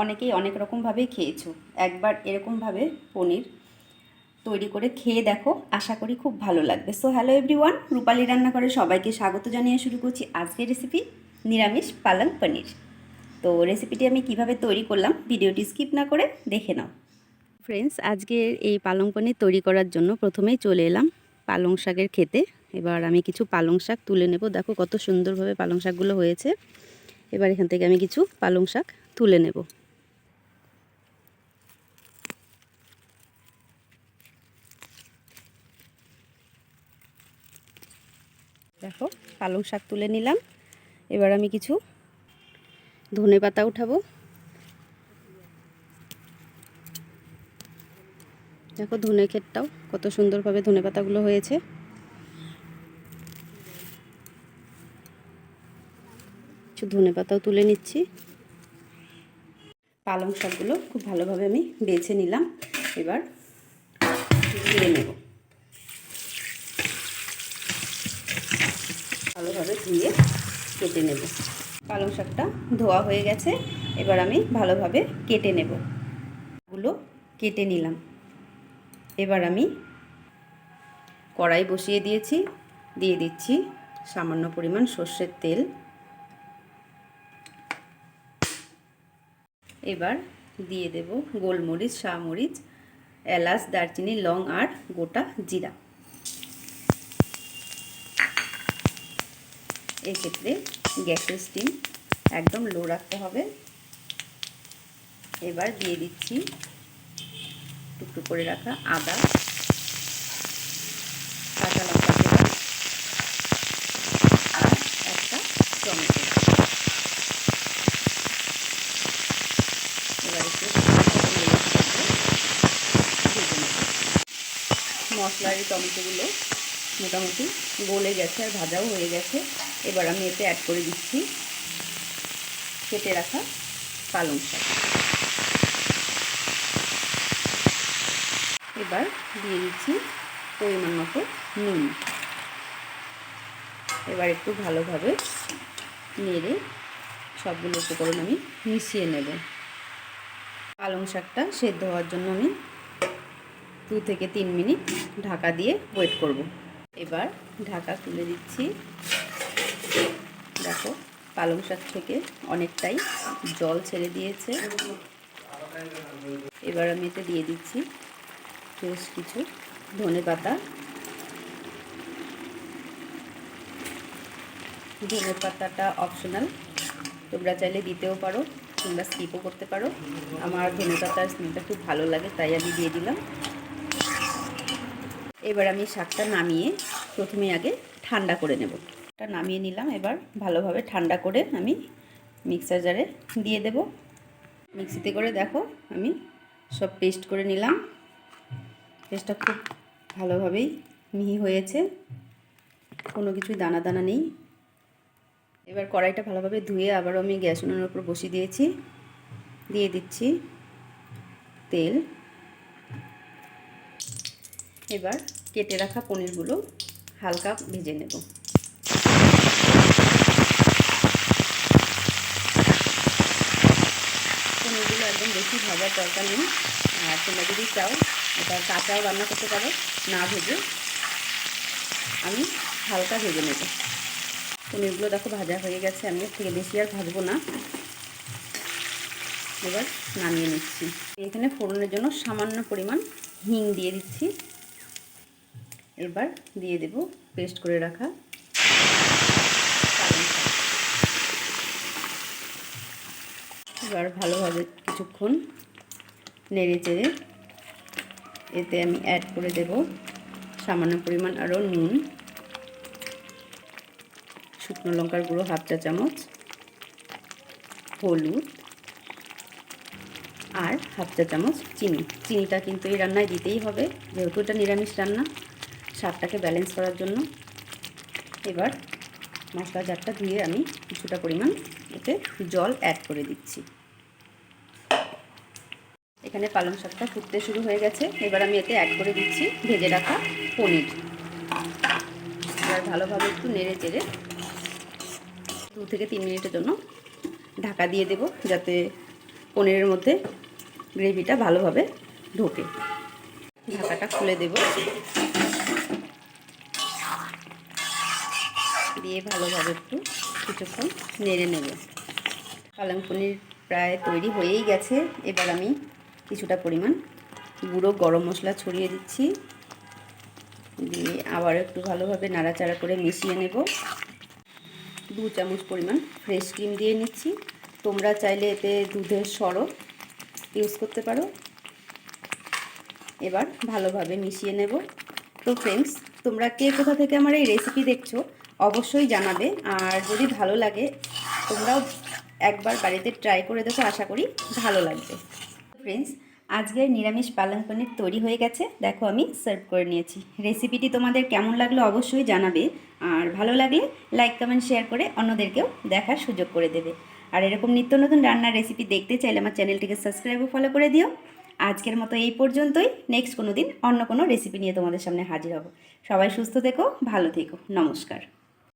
অনেকেই অনেক রকমভাবেই খেয়েছো। একবার এরকমভাবে পনির তৈরি করে খেয়ে দেখো, আশা করি খুব ভালো লাগবে। সো হ্যালো এভরিওয়ান, রূপালী রান্নাঘরে সবাইকে স্বাগত জানিয়ে শুরু করছি আজকের রেসিপি নিরামিষ পালং পনির। তো রেসিপিটি আমি কিভাবে তৈরি করলাম ভিডিওটি স্কিপ না করে দেখে নাও। ফ্রেন্ডস, আজকের এই পালং পনির তৈরি করার জন্য প্রথমেই চলে এলাম পালং শাকের খেতে। এবার আমি কিছু পালং শাক তুলে নেব। দেখো কত সুন্দরভাবে পালং শাকগুলো হয়েছে। এবার এখান থেকে আমি কিছু পালং শাক তুলে নেব। দেখো পালং শাক তুলে নিলাম। এবার আমি কিছু ধনে পাতা উঠাবো। দেখো ধনে ক্ষেতটাও কত সুন্দরভাবে ধনে পাতাগুলো হয়েছে। কিছু ধনে পাতাও তুলে নিচ্ছি। পালং শাকগুলো খুব ভালোভাবে আমি বেছে নিলাম। এবার ধুয়ে নেব, ভালোভাবে ধুয়ে কেটে নেব। পালং শাকটা ধোয়া হয়ে গেছে। এবার আমি ভালোভাবে কেটে নেব। গুলো কেটে নিলাম। এবার আমি কড়াই বসিয়ে দিয়েছি, দিয়ে দিচ্ছি সামান্য পরিমাণ সর্ষের তেল। এবার দিয়ে দেব গোলমরিচ, শাহমরিচ, এলাচ, দারচিনি, লং আর গোটা জিরা। এক্ষেত্রে গ্যাসের স্টিম একদম লো রাখতে হবে। এবার দিয়ে দিচ্ছি টুকরো করে রাখা আদা, কাঁচা লঙ্কা চেরা আর একটা টমেটো। এবার একটু ভেজে নেব। মশলার এই টমেটোগুলো মোটামুটি গলে গেছে আর ভাজাও হয়ে গেছে। এবার আমি এতে অ্যাড করে দিচ্ছি কেটে রাখা পালং শাক। এবার দিয়ে দিচ্ছি পরিমাণ মতো নুন। এবার একটু ভালোভাবে নেড়ে সবগুলো উপকরণ আমি মিশিয়ে নেব। পালং শাকটা সেদ্ধ হওয়ার জন্য আমি 2 থেকে 3 মিনিট ঢাকা দিয়ে ওয়েট করব। এবার ঢাকা তুলে দিচ্ছি। দেখো পালং শাক থেকে অনেকটাই জল ছেড়ে দিয়েছে। এবার আমি এতে দিয়ে দিচ্ছি বেশ কিছু ধনে পাতা। ধনে পাতাটা অপশনাল, তোমরা চাইলে দিতেও পারো, তোমরা স্কিপও করতে পারো। আমার ধনে পাতার স্মেলটা খুব ভালো লাগে, তাই আমি দিয়ে দিলাম। এবার আমি শাকটা নামিয়ে প্রথমে আগে ঠান্ডা করে নেব। এটা নামিয়ে নিলাম। এবার ভালোভাবে ঠান্ডা করে আমি মিক্সার জারে দিয়ে দেব। মিক্সিতে করে দেখো আমি সব পেস্ট করে নিলাম। পেস্টটা খুব ভালোভাবেই মিহি হয়েছে, কোনো কিছুই দানা দানা নেই। এবার কড়াইটা ভালোভাবে ধুয়ে আবারও আমি গ্যাস উনুনের উপর বসিয়ে দিয়েছি। দিয়ে দিচ্ছি তেল। এবার কেটে রাখা পনিরগুলো হালকা ভেজে নেব। পনিরগুলো একদম বেশি ভাজার দরকার নেই। আর তোমরা যদি চাও এটা কাঁচাও রান্না করতে পারো, না ভেজে। আমি হালকা ভেজে নেব। পনিরগুলো দেখো ভাজা হয়ে গেছে, আমি এর থেকে বেশি আর ভাজবো না। এবার নামিয়ে নিচ্ছি। এখানে ফোড়নের জন্য সামান্য পরিমাণ হিং দিয়ে দিচ্ছি। এবার দিয়ে দেব পেস্ট করে রাখা পালং শাক। এবার ভালোভাবে কিছুক্ষণ নেড়ে চেড়ে এতে আমি অ্যাড করে দেব সামান্য পরিমাণ আরও নুন, শুকনো লঙ্কার গুঁড়ো 1/2 চা চামচ, হলুদ আর 1/2 চা চামচ চিনি। চিনিটা কিন্তু এই রান্নায় দিতেই হবে, যেহেতু এটা নিরামিষ রান্না, স্বাদটাকে ব্যালেন্স করার জন্য। এবার মশলা জারটা ধুয়ে আমি কিছুটা পরিমাণ এতে জল অ্যাড করে দিচ্ছি। এখানে পালং শাকটা ফুটতে শুরু হয়ে গেছে। এবার আমি এতে অ্যাড করে দিচ্ছি ভেজে রাখা পনির। এবার ভালোভাবে একটু নেড়ে চেড়ে 2 থেকে 3 মিনিটের জন্য ঢাকা দিয়ে দেব, যাতে পনিরের মধ্যে গ্রেভিটা ভালোভাবে ঢোকে। ঢাকাটা খুলে দেব, দিয়ে ভালোভাবে একটু কিছুক্ষণ নেড়ে নেব। পালং পনির প্রায় তৈরি হয়েই গেছে। এবার আমি কিছুটা পরিমাণ গুঁড়ো গরম মশলা ছড়িয়ে দিচ্ছি, দিয়ে আবার একটু ভালোভাবে নাড়াচাড়া করে মিশিয়ে নেব। 2 চামচ পরিমাণ ফ্রেশ ক্রিম দিয়ে নিচ্ছি। তোমরা চাইলে এতে দুধের সরও ইউজ করতে পারো। এবার ভালোভাবে মিশিয়ে নেব। তো ফ্রেন্ডস, তোমরা কে কোথা থেকে আমার এই রেসিপি দেখছো অবশ্যই জানাবে, আর যদি ভালো লাগে তোমরাও একবার বাড়িতে ট্রাই করে দেখো, আশা করি ভালো লাগবে। ফ্রেন্ডস, আজকের নিরামিষ পালং পনির তৈরি হয়ে গেছে। দেখো আমি সার্ভ করে নিয়েছি। রেসিপিটি তোমাদের কেমন লাগলো অবশ্যই জানাবে, আর ভালো লাগলে লাইক কমেন্ট শেয়ার করে অন্যদেরকেও দেখার সুযোগ করে দেবে। আর এরকম নিত্য নতুন রান্নার রেসিপি দেখতে চাইলে আমার চ্যানেলটিকে সাবস্ক্রাইব ও ফলো করে দিও। আজকের মতো এই পর্যন্তই। নেক্সট কোনো দিন অন্য কোনো রেসিপি নিয়ে তোমাদের সামনে হাজির হব। সবাই সুস্থ থেকো, ভালো থেকো। নমস্কার।